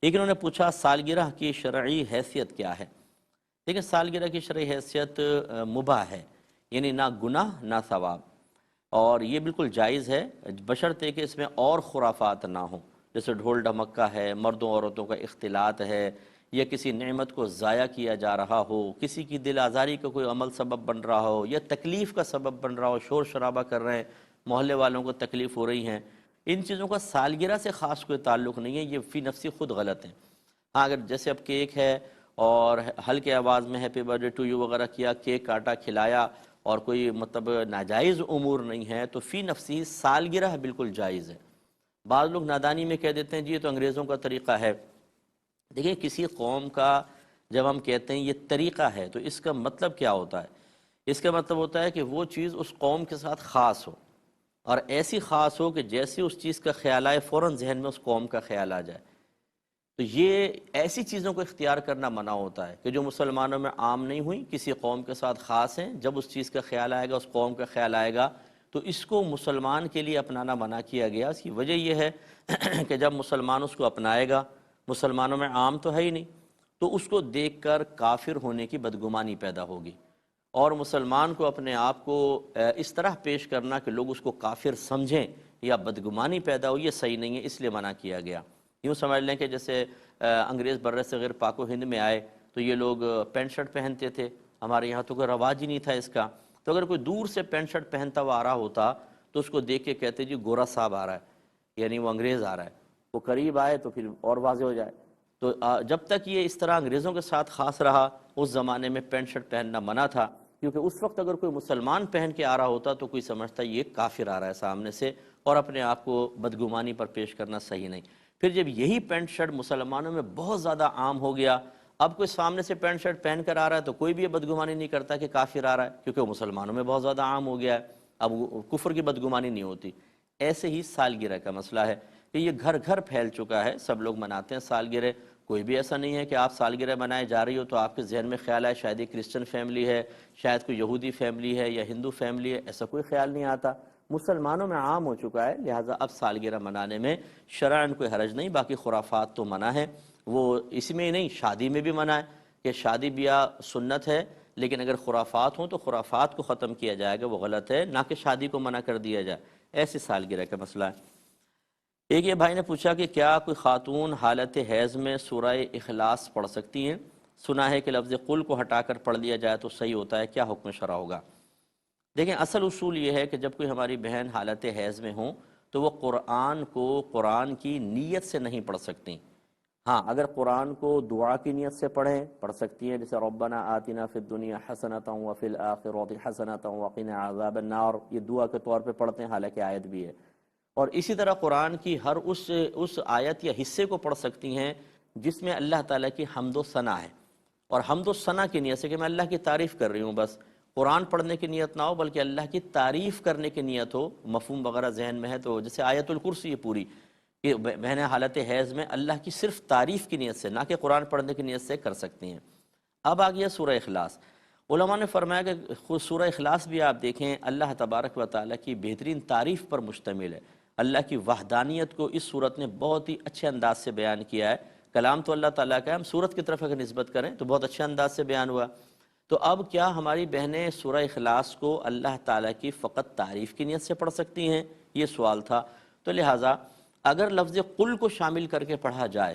ایک انہوں نے پوچھا سالگرہ کی شرعی حیثیت کیا ہے؟ دیکھیں سالگرہ کی شرعی حیثیت مباح ہے، یعنی نہ گناہ نہ ثواب، اور یہ بالکل جائز ہے بشرطے کہ اس میں اور خرافات نہ ہوں، جیسے ڈھول ڈھمکا ہے، مردوں عورتوں کا اختلاط ہے، یا کسی نعمت کو ضائع کیا جا رہا ہو، کسی کی دل آزاری کا کوئی عمل سبب بن رہا ہو، یا تکلیف کا سبب بن رہا ہو، شور شرابہ کر رہے ہیں، محلے والوں کو تکلیف ہو رہی ہیں، ان چیزوں کا سالگرہ سے خاص کوئی تعلق نہیں ہے، یہ فی نفسی خود غلط ہیں۔ ہاں اگر جیسے اب کیک ہے اور ہلکے آواز میں happy birthday to you وغیرہ کیا، کیک کاٹا کھلایا، اور کوئی مطلب ناجائز امور نہیں ہے، تو فی نفسی سالگرہ بالکل جائز ہے۔ بعض لوگ نادانی میں کہہ دیتے ہیں جی یہ تو انگریزوں کا طریقہ ہے۔ دیکھیں کسی قوم کا جب ہم کہتے ہیں یہ طریقہ ہے تو اس کا مطلب کیا ہوتا ہے؟ اس کا مطلب ہوتا ہے کہ وہ چیز اس قوم کے ساتھ خاص ہو، اور ایسی خاص ہو کہ جیسے اس چیز کا خیال آئے فوراً ذہن میں اس قوم کا خیال آ جائے۔ تو یہ ایسی چیزوں کو اختیار کرنا منع ہوتا ہے کہ جو مسلمانوں میں عام نہیں ہوئی، کسی قوم کے ساتھ خاص ہیں، جب اس چیز کا خیال آئے گا، اس قوم کا خیال آئے گا، تو اس کو مسلمان کے لیے اپنانا منع کیا گیا۔ اس کی وجہ یہ ہے کہ جب مسلمان اس کو اپنائے گا، مسلمانوں میں عام تو ہے ہی نہیں، تو اس کو دیکھ کر کافر ہونے کی بدگمانی پیدا ہوگی، اور مسلمان کو اپنے آپ کو اس طرح پیش کرنا کہ لوگ اس کو کافر سمجھیں یا بدگمانی پیدا ہو، یہ صحیح نہیں ہے، اس لیے منع کیا گیا۔ یوں سمجھ لیں کہ جیسے انگریز بر صغیر پاک و ہند میں آئے تو یہ لوگ پینٹ شرٹ پہنتے تھے، ہمارے یہاں تو کوئی رواج ہی نہیں تھا اس کا، تو اگر کوئی دور سے پینٹ شرٹ پہنتا ہوا آ رہا ہوتا تو اس کو دیکھ کے کہتے جی گورا صاحب آ رہا ہے، یعنی وہ انگریز آ رہا ہے، وہ قریب آئے تو پھر اور واضح ہو جائے۔ تو جب تک یہ اس طرح انگریزوں کے ساتھ خاص رہا، اس زمانے میں پینٹ شرٹ پہننا منع تھا، کیونکہ اس وقت اگر کوئی مسلمان پہن کے آ رہا ہوتا تو کوئی سمجھتا یہ کافر آ رہا ہے سامنے سے، اور اپنے آپ کو بدگمانی پر پیش کرنا صحیح نہیں۔ پھر جب یہی پینٹ شرٹ مسلمانوں میں بہت زیادہ عام ہو گیا، اب کوئی سامنے سے پینٹ شرٹ پہن کر آ رہا ہے تو کوئی بھی یہ بدگمانی نہیں کرتا کہ کافر آ رہا ہے، کیونکہ وہ مسلمانوں میں بہت زیادہ عام ہو گیا ہے، اب کفر کی بدگمانی نہیں ہوتی۔ ایسے ہی سالگرہ کا مسئلہ ہے کہ یہ گھر گھر پھیل چکا ہے، سب لوگ مناتے ہیں سالگرہ، کوئی بھی ایسا نہیں ہے کہ آپ سالگرہ منائے جا رہی ہو تو آپ کے ذہن میں خیال ہے شاید یہ کرسچن فیملی ہے، شاید کوئی یہودی فیملی ہے یا ہندو فیملی ہے، ایسا کوئی خیال نہیں آتا، مسلمانوں میں عام ہو چکا ہے، لہٰذا اب سالگرہ منانے میں شرعاً کوئی حرج نہیں۔ باقی خرافات تو منع ہے، وہ اس میں نہیں، شادی میں بھی منع ہے کہ شادی بیاہ سنت ہے، لیکن اگر خرافات ہوں تو خرافات کو ختم کیا جائے گا، وہ غلط ہے، نہ کہ شادی کو منع کر دیا جائے، ایسی سالگرہ کا مسئلہ ہے۔ ایک یہ بھائی نے پوچھا کہ کیا کوئی خاتون حالت حیض میں سورہ اخلاص پڑھ سکتی ہیں؟ سنا ہے کہ لفظ قل کو ہٹا کر پڑھ لیا جائے تو صحیح ہوتا ہے، کیا حکم شرع ہوگا؟ دیکھیں اصل اصول یہ ہے کہ جب کوئی ہماری بہن حالت حیض میں ہوں تو وہ قرآن کو قرآن کی نیت سے نہیں پڑھ سکتی۔ ہاں اگر قرآن کو دعا کی نیت سے پڑھ سکتی ہیں، جیسے ربنا آتنا فی الدنیا حسنۃ وفی الآخرۃ حسنۃ وقنا عذاب النار، یہ دعا کے طور پہ پڑھتے ہیں، حالانکہ آیت بھی ہے۔ اور اسی طرح قرآن کی ہر اس آیت یا حصے کو پڑھ سکتی ہیں جس میں اللہ تعالیٰ کی حمد و ثنا ہے، اور حمد و ثنا کی نیت سے کہ میں اللہ کی تعریف کر رہی ہوں، بس قرآن پڑھنے کی نیت نہ ہو بلکہ اللہ کی تعریف کرنے کی نیت ہو، مفہوم وغیرہ ذہن میں ہے تو جیسے آیت الکرسی یہ پوری کہ بہنیں حالت حیض میں اللہ کی صرف تعریف کی نیت سے، نہ کہ قرآن پڑھنے کی نیت سے کر سکتی ہیں۔ اب آ گیا سورہ اخلاص۔ علماء نے فرمایا کہ خود سورہ اخلاص بھی آپ دیکھیں اللہ تبارک و تعالیٰ کی بہترین تعریف پر مشتمل ہے، اللہ کی وحدانیت کو اس صورت نے بہت ہی اچھے انداز سے بیان کیا ہے۔ کلام تو اللہ تعالیٰ کا ہے، ہم صورت کی طرف اگر نسبت کریں تو بہت اچھے انداز سے بیان ہوا۔ تو اب کیا ہماری بہنیں سورہ اخلاص کو اللہ تعالیٰ کی فقط تعریف کی نیت سے پڑھ سکتی ہیں؟ یہ سوال تھا۔ تو لہٰذا اگر لفظ قل کو شامل کر کے پڑھا جائے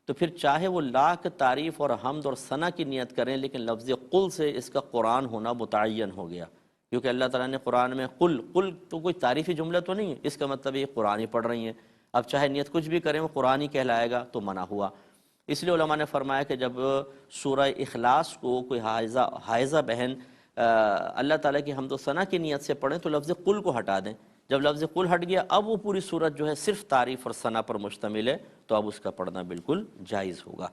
تو پھر چاہے وہ لاکھ تعریف اور حمد اور ثنا کی نیت کریں، لیکن لفظ قل سے اس کا قرآن ہونا متعین ہو گیا، کیونکہ اللہ تعالیٰ نے قرآن میں قل تو کوئی تعریفی جملہ تو نہیں ہے، اس کا مطلب یہ قرآن ہی پڑھ رہی ہیں، اب چاہے نیت کچھ بھی کریں وہ قرآن ہی کہلائے گا، تو منع ہوا۔ اس لیے علماء نے فرمایا کہ جب سورہ اخلاص کو کوئی حائضہ بہن اللہ تعالیٰ کی حمد و ثنا کی نیت سے پڑھیں تو لفظ قل کو ہٹا دیں، جب لفظ قل ہٹ گیا اب وہ پوری صورت جو ہے صرف تعریف اور ثنا پر مشتمل ہے، تو اب اس کا پڑھنا بالکل جائز ہوگا۔